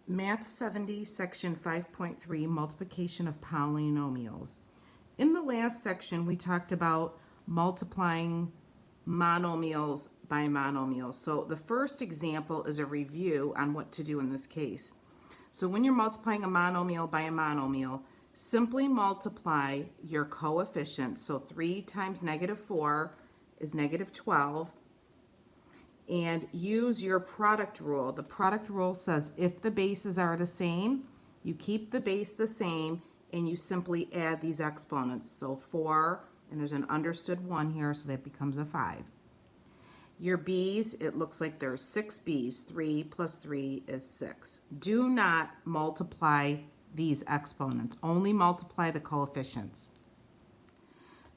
Math 70, Section 5.3, Multiplication of Polynomials. In the last section, we talked about multiplying monomials by monomials. So the first example is a review on what to do in this case. So when you're multiplying a monomial by a monomial, simply multiply your coefficients. So 3 times negative 4 is negative 12. And use your product rule. The product rule says if the bases are the same, you keep the base the same and you simply add these exponents. So 4, and there's an understood 1 here, so that becomes a 5. Your b's, it looks like there's 6 b's. 3 plus 3 is 6. Do not multiply these exponents. Only multiply the coefficients.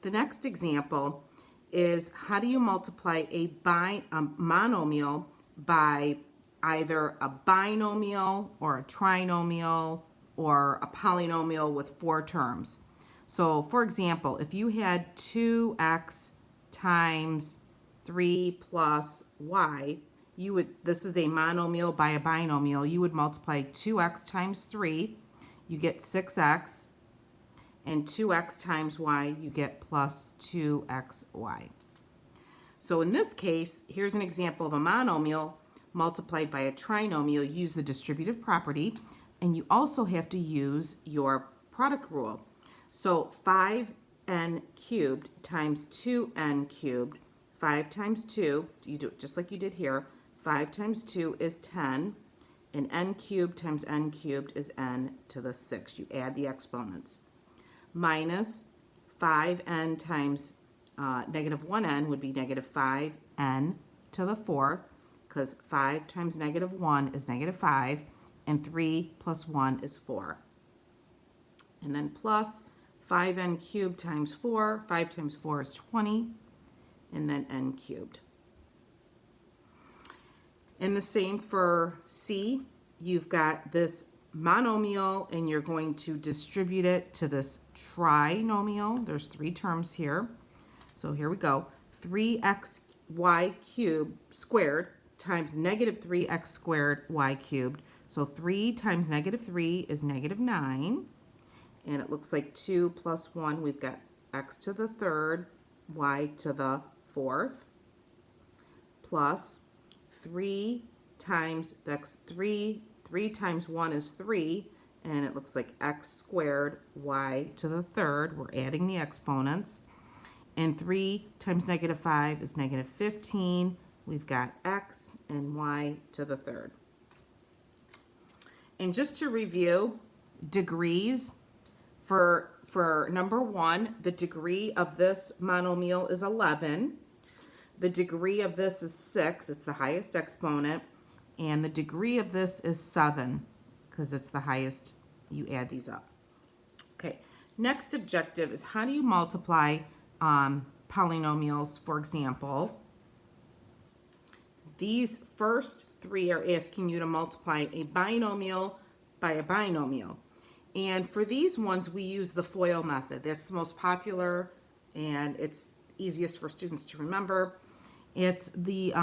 The next example is how do you multiply a monomial by either a binomial or a trinomial or a polynomial with 4 terms. So for example, if you had 2x times 3 plus y, this is a monomial by a binomial, you would multiply 2x times 3, you get 6x, and 2x times y, you get plus 2xy. So in this case, here's an example of a monomial multiplied by a trinomial. Use the distributive property, and you also have to use your product rule. So 5n cubed times 2n cubed, 5 times 2, you do it just like you did here, 5 times 2 is 10, and n cubed times n cubed is n to the 6th. You add the exponents. Minus 5n times negative 1n would be negative 5n to the 4th, because 5 times negative 1 is negative 5, and 3 plus 1 is 4. And then plus 5n cubed times 4, 5 times 4 is 20, and then n cubed. And the same for c, you've got this monomial and you're going to distribute it to this trinomial. There's 3 terms here. So here we go. 3xy cubed squared times negative 3x squared y cubed. So 3 times negative 3 is negative 9. And it looks like 2 plus 1, we've got x to the 3rd, y to the 4th, plus 3 times, that's 3 times 1 is 3, and it looks like x squared y to the 3rd. We're adding the exponents. And 3 times negative 5 is negative 15. We've got x and y to the 3rd. And just to review, degrees, for number 1, the degree of this monomial is 11. The degree of this is 6. It's the highest exponent. And the degree of this is 7 because it's the highest. You add these up. Okay, next objective is how do you multiply polynomials. For example, these first 3 are asking you to multiply a binomial by a binomial. And for these ones, we use the FOIL method. That's the most popular and it's easiest for students to remember. It's the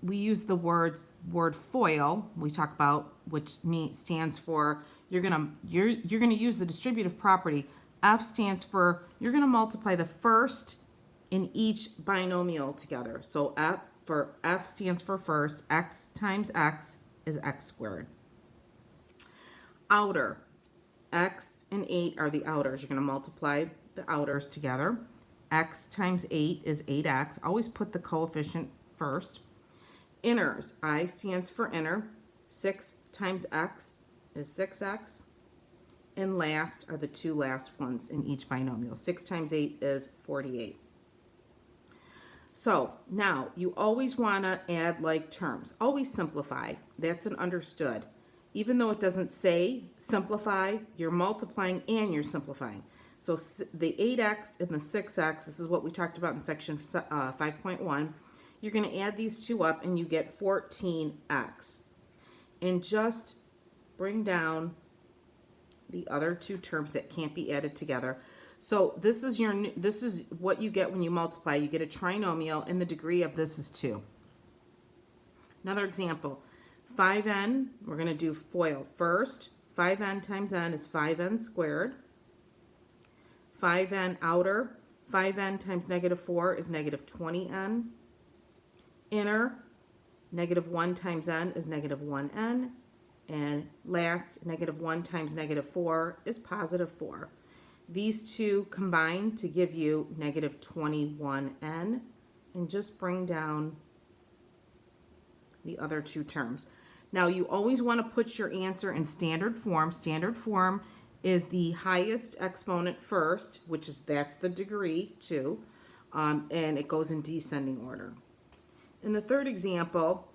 we use the word FOIL we talk about, which stands for you're gonna use the distributive property. F stands for you're gonna multiply the first in each binomial together. So F stands for first. X times x is x squared. Outer, x and 8 are the outers. You're gonna multiply the outers together. X times 8 is 8x. Always put the coefficient first. Inners, I stands for inner. 6 times x is 6x. And last are the 2 last ones in each binomial. 6 times 8 is 48. So now you always want to add like terms. Always simplify. That's an understood. Even though it doesn't say simplify, you're multiplying and you're simplifying. So the 8x and the 6x, this is what we talked about in section 5.1. You're going to add these 2 up and you get 14x. And just bring down the other 2 terms that can't be added together. So this is what you get when you multiply. You get a trinomial and the degree of this is 2. Another example, 5n, we're going to do FOIL first. 5n times n is 5n squared. 5n outer, 5n times negative 4 is negative 20n. Inner, negative 1 times n is negative 1n. And last, negative 1 times negative 4 is positive 4. These two combine to give you negative 21n. And just bring down the other two terms. Now you always want to put your answer in standard form. Standard form is the highest exponent first, which is, that's the degree 2, and it goes in descending order. In the third example,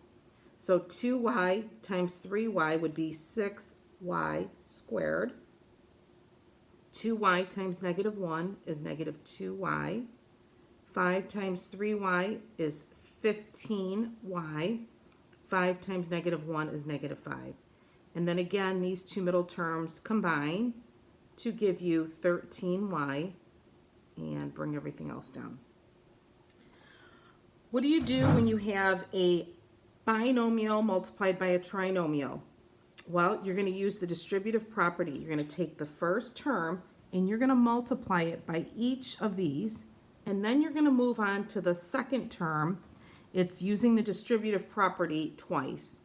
so 2y times 3y would be 6y squared. 2y times negative 1 is negative 2y. 5 times 3y is 15y. 5 times negative 1 is negative 5. And then again, these two middle terms combine to give you 13y, and bring everything else down. What do you do when you have a binomial multiplied by a trinomial? Well, you're going to use the distributive property. You're going to take the first term and you're going to multiply it by each of these, and then you're going to move on to the second term. It's using the distributive property twice.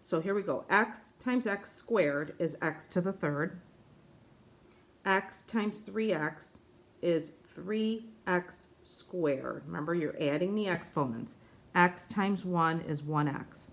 So here we go. X times x squared is x to the third. X times 3x is 3x squared. Remember, you're adding the exponents. X times 1 is 1x.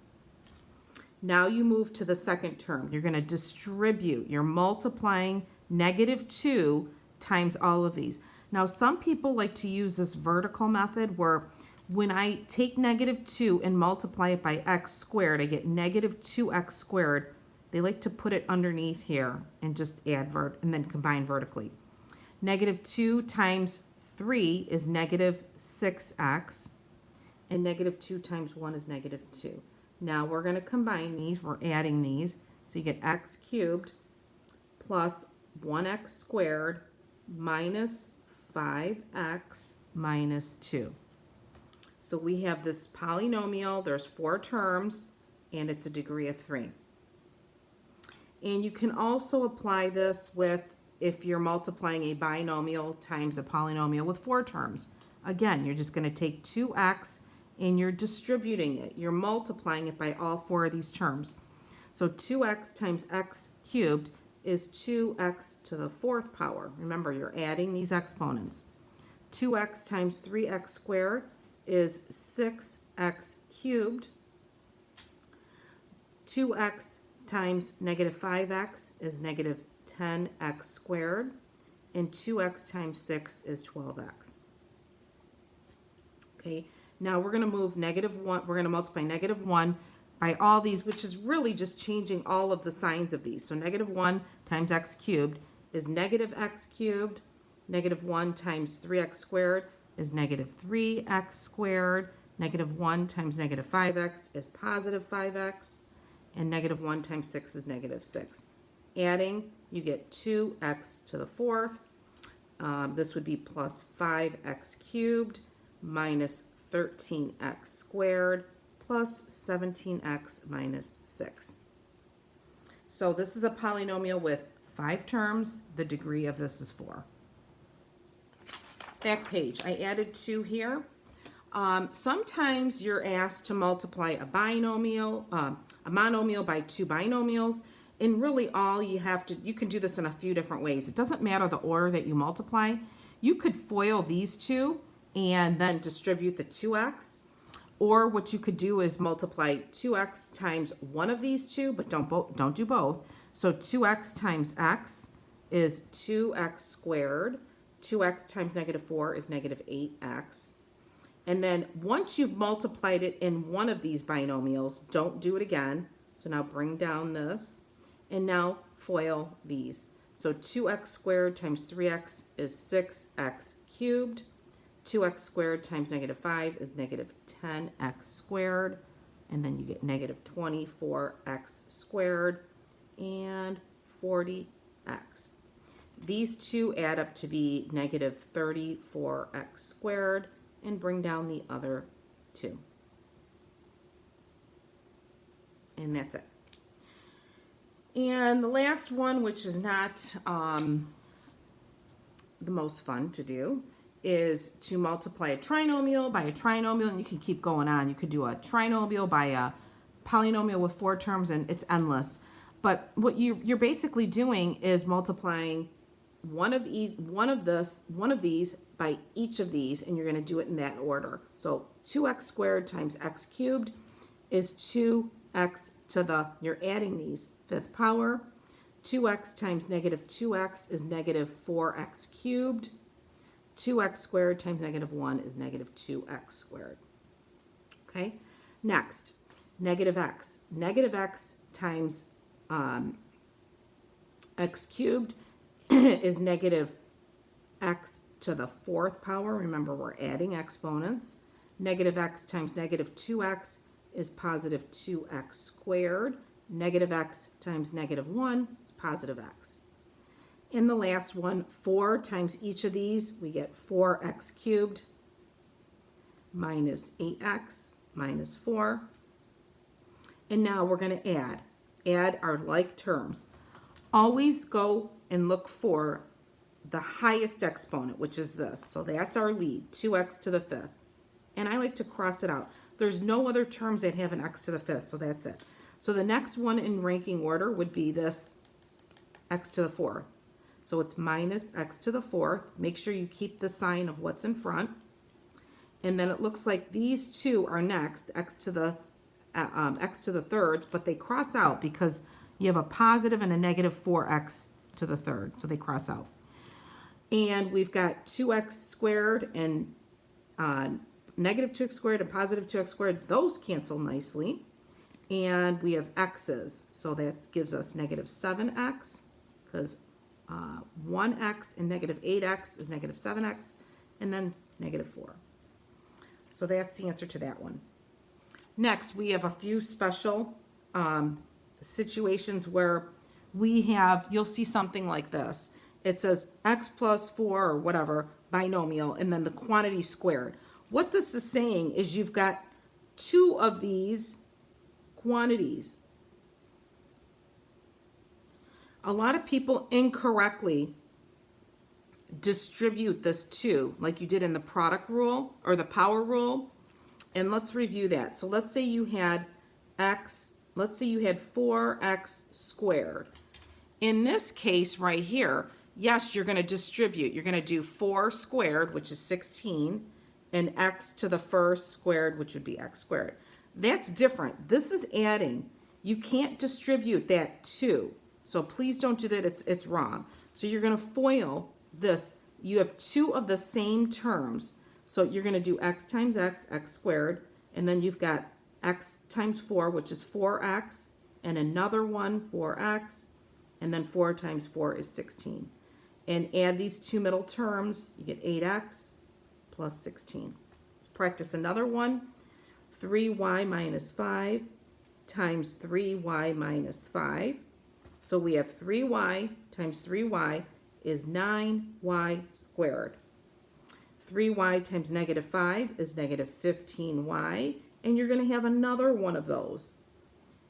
Now you move to the second term. You're going to distribute. You're multiplying negative 2 times all of these. Now, some people like to use this vertical method where when I take negative 2 and multiply it by x squared, I get negative 2x squared. They like to put it underneath here and just add and then combine vertically. Negative 2 times 3 is negative 6x, and negative 2 times 1 is negative 2. Now we're going to combine these. We're adding these. So you get x cubed plus 1x squared minus 5x minus 2. So we have this polynomial. There's 4 terms, and it's a degree of 3. And you can also apply this with if you're multiplying a binomial times a polynomial with 4 terms. Again, you're just going to take 2x and you're distributing it. You're multiplying it by all 4 of these terms. So 2x times x cubed is 2x to the 4th power. Remember, you're adding these exponents. 2x times 3x squared is 6x cubed. 2x times negative 5x is negative 10x squared. And 2x times 6 is 12x. Okay, now we're going to move negative 1. We're going to multiply negative 1 by all these, which is really just changing all of the signs of these. So negative 1 times x cubed is negative x cubed. Negative 1 times 3x squared is negative 3x squared. Negative 1 times negative 5x is positive 5x. And negative 1 times 6 is negative 6. Adding, you get 2x to the 4th. This would be plus 5x cubed minus 13x squared plus 17x minus 6. So this is a polynomial with 5 terms. The degree of this is 4. Back page. I added 2 here. Sometimes you're asked to multiply a monomial by 2 binomials, and really all you can do this in a few different ways. It doesn't matter the order that you multiply. You could FOIL these two and then distribute the 2x, or what you could do is multiply 2x times one of these two, but don't do both. So 2x times x is 2x squared. 2x times negative 4 is negative 8x. And then once you've multiplied it in one of these binomials, don't do it again. So now bring down this, and now FOIL these. So 2x squared times 3x is 6x cubed. 2x squared times negative 5 is negative 10x squared. And then you get negative 24x squared and 40x. These two add up to be negative 34x squared, and bring down the other 2. And that's it. And the last one, which is not the most fun to do, is to multiply a trinomial by a trinomial, and you can keep going on. You could do a trinomial by a polynomial with 4 terms, and it's endless. But what you're basically doing is multiplying one of these by each of these, and you're going to do it in that order. So 2x squared times x cubed is 2x to the, you're adding these, 5th power. 2x times negative 2x is negative 4x cubed. 2x squared times negative 1 is negative 2x squared. Okay, next, negative x. Negative x times x cubed is negative x to the 4th power. Remember, we're adding exponents. Negative x times negative 2x is positive 2x squared. Negative x times negative 1 is positive x. In the last one, 4 times each of these, we get 4x cubed minus 8x minus 4. And now we're going to add our like terms. Always go and look for the highest exponent, which is this. So that's our lead, 2x to the 5th. And I like to cross it out. There's no other terms that have an x to the 5th, so that's it. So the next one in ranking order would be this x to the 4th. So it's minus x to the 4th. Make sure you keep the sign of what's in front. And then it looks like these two are next, x to the thirds, but they cross out because you have a positive and a negative 4x to the third, so they cross out. And we've got 2x squared and negative 2x squared and positive 2x squared. Those cancel nicely. And we have x's, so that gives us negative 7x, because 1x and negative 8x is negative 7x, and then negative 4. So that's the answer to that one. Next, we have a few special situations where you'll see something like this. It says x plus 4 or whatever, binomial, and then the quantity squared. What this is saying is you've got two of these quantities. A lot of people incorrectly distribute this 2 like you did in the product rule or the power rule. And let's review that. So let's say you had 4x squared. In this case right here, yes, you're going to distribute. You're going to do 4 squared, which is 16, and x to the first squared, which would be x squared. That's different. This is adding. You can't distribute that 2. So please don't do that. It's wrong. So you're going to FOIL this. You have 2 of the same terms. So you're going to do x times x, x squared, and then you've got x times 4, which is 4x, and another one, 4x, and then 4 times 4 is 16. And add these 2 middle terms, you get 8x plus 16. Let's practice another one. 3y minus 5 times 3y minus 5. So we have 3y times 3y is 9y squared. 3y times negative 5 is negative 15y, and you're going to have another one of those.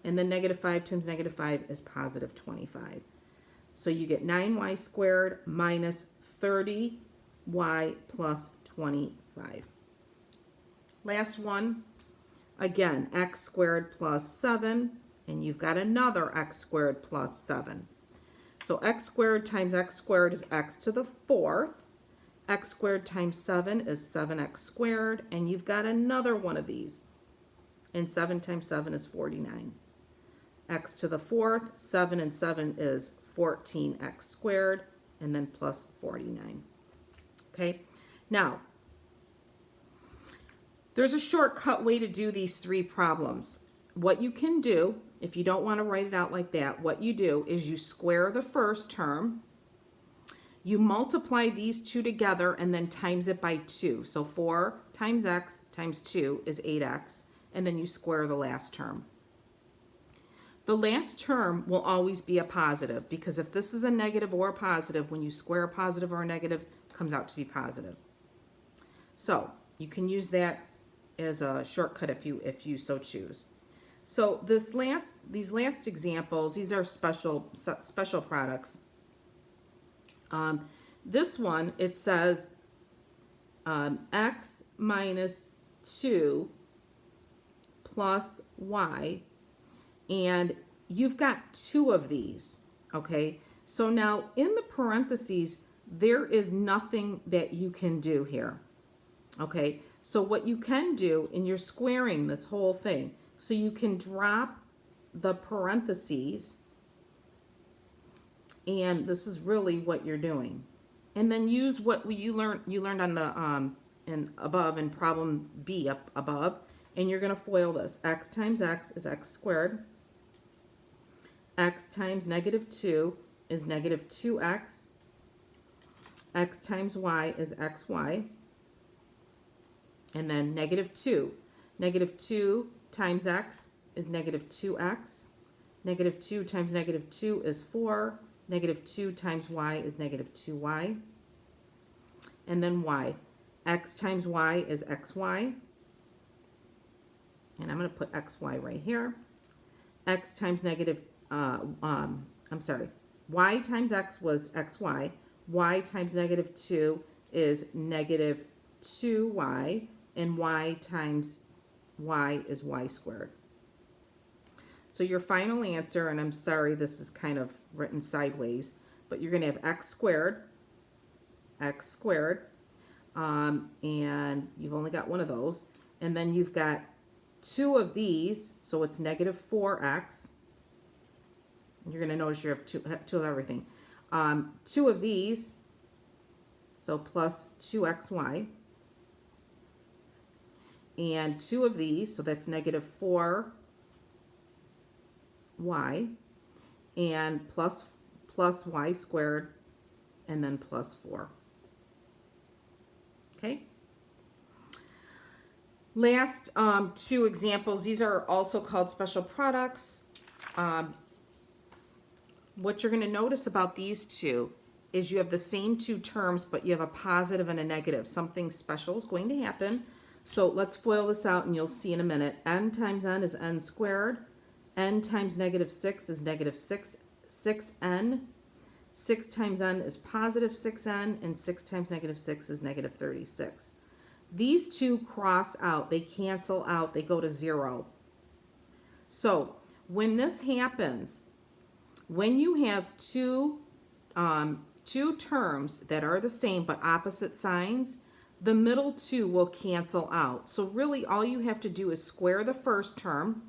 And then negative 5 times negative 5 is positive 25. So you get 9y squared minus 30y plus 25. Last one, again, x squared plus 7, and you've got another x squared plus 7. So x squared times x squared is x to the 4th. X squared times 7 is 7x squared, and you've got another one of these. And 7 times 7 is 49. X to the 4th, 7 and 7 is 14x squared, and then plus 49. Okay, now, there's a shortcut way to do these 3 problems. What you can do, if you don't want to write it out like that, what you do is you square the first term, you multiply these 2 together and then times it by 2. So 4 times x times 2 is 8x, and then you square the last term. The last term will always be a positive, because if this is a negative or a positive, when you square a positive or a negative, it comes out to be positive. So you can use that as a shortcut if you so choose. So these last examples, these are special products. This one, it says x minus 2 plus y, and you've got two of these, okay? So now in the parentheses, there is nothing that you can do here, okay? So what you can do, and you're squaring this whole thing, so you can drop the parentheses, and this is really what you're doing. And then use what you learned on the above in problem B up above, and you're going to FOIL this. X times x is x squared. X times negative 2 is negative 2x. X times y is xy. And then negative 2. Negative 2 times x is negative 2x. Negative 2 times negative 2 is 4. Negative 2 times y is negative 2y. And then y. X times y is xy. And I'm going to put xy right here. X times negative, y times x was xy. Y times negative 2 is negative 2y. And y times y is y squared. So your final answer, and I'm sorry this is kind of written sideways, but you're going to have x squared, and you've only got one of those. And then you've got two of these, so it's negative 4x. You're going to notice you have two of everything. Two of these, so plus 2xy. And two of these, so that's negative 4y, and plus y squared, and then plus 4. Okay. Last two examples. These are also called special products. What you're going to notice about these two is you have the same two terms, but you have a positive and a negative. Something special is going to happen. So let's FOIL this out, and you'll see in a minute. N times n is n squared. N times negative 6 is negative 6n. 6 times n is positive 6n, and 6 times negative 6 is negative 36. These two cross out. They cancel out. They go to 0. So when this happens, when you have two terms that are the same but opposite signs, the middle two will cancel out. So really all you have to do is square the first term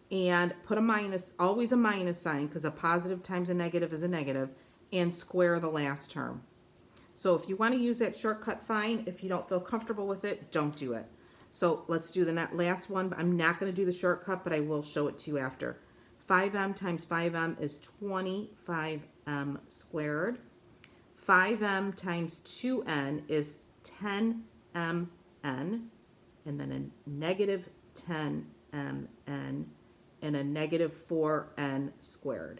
and put a minus, always a minus sign, because a positive times a negative is a negative, and square the last term. So if you want to use that shortcut, fine. If you don't feel comfortable with it, don't do it. So let's do the last one. I'm not going to do the shortcut, but I will show it to you after. 5m times 5m is 25m squared. 5m times 2n is 10mn, and then a negative 10mn, and a negative 4n squared.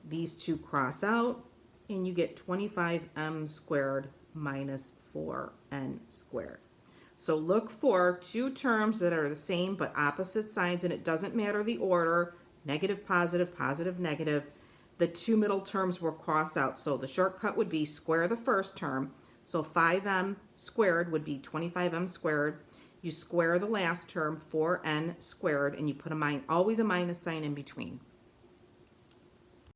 These two cross out, and you get 25m squared minus 4n squared. So look for two terms that are the same but opposite signs, and it doesn't matter the order, negative, positive, positive, negative. The two middle terms will cross out. So the shortcut would be square the first term. So 5m squared would be 25m squared. You square the last term, 4n squared, and you put always a minus sign in between.